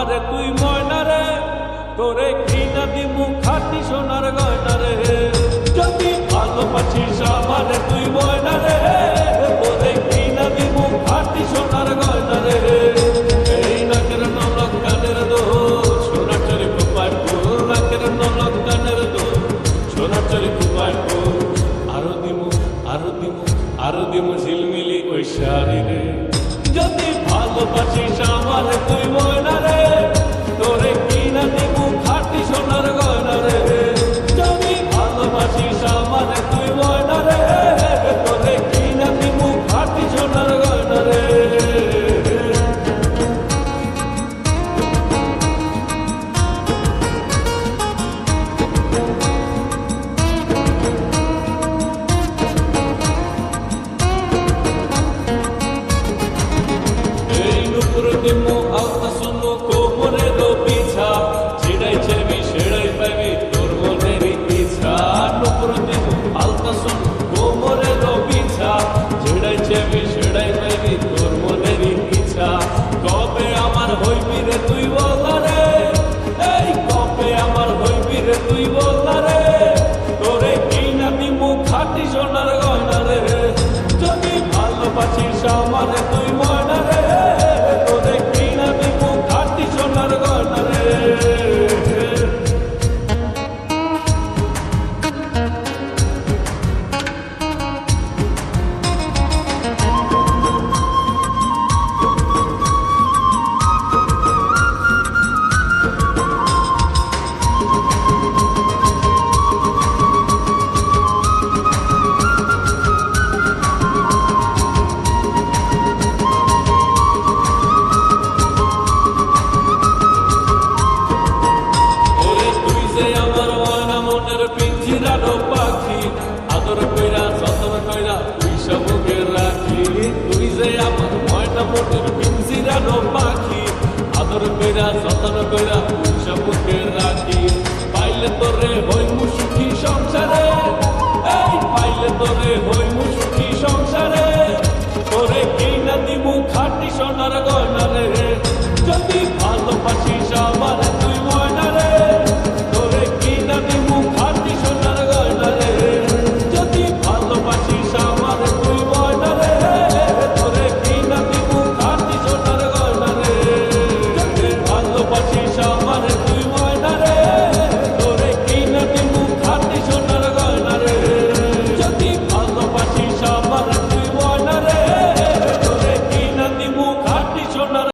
আমারে তুই ময়না রে, তোরে কিনা দিমু খাঁটি সোনার গয়না রে। যদি ভালোবাসিস আমারে তুই ময়না রে, তোরে কিনা দিমু খাঁটি সোনার গয়না রে। এই নাকের নলক কানের দোষ, সোনার চরি খোপায় ফুল, নাকের নলক কানের দোষ, সোনার চরি খোপায় ফুল। আরো দিমু আরো দিমু আরো দিমু ঝিলমিলি ওই শাড়ি রে। যদি ভালোবাসিস আমারে তুই ময়না রে, তোরে কিনা দিমু খাঁটি সোনার গয়না রে। যদি ভালোবাসিস আমারে তুই ময়না রে, তোরে কিনা দিমু খাঁটি সোনার গয়না রে। দিমু আলতা শুনো কোমরের পিছা, ছিড়াই চেবি সেড়াই পাবি তোর মনের ইচ্ছা। নুপুর দিমু আলতা শুনো কোমরের পিছা, ছিড়াই চেবি সেড়াই পাবি তোর মনের ইচ্ছা। কবে আমার হইবি রে তুই বলনা রে, এই কবে আমার হইবি রে তুই বলনা রে। তোরে কিনা দিমু খাঁটি সোনার গয়না রে। যদি ভালোবাসিস আমারে তুই ময়না রে, তোরে কিনা দিমু খাঁটি সোনার গয়না রে। পিঞ্জিরানো পাখি, আদর কইরা যতন কইরা তুই সবকে রাখি। তুই যে আমার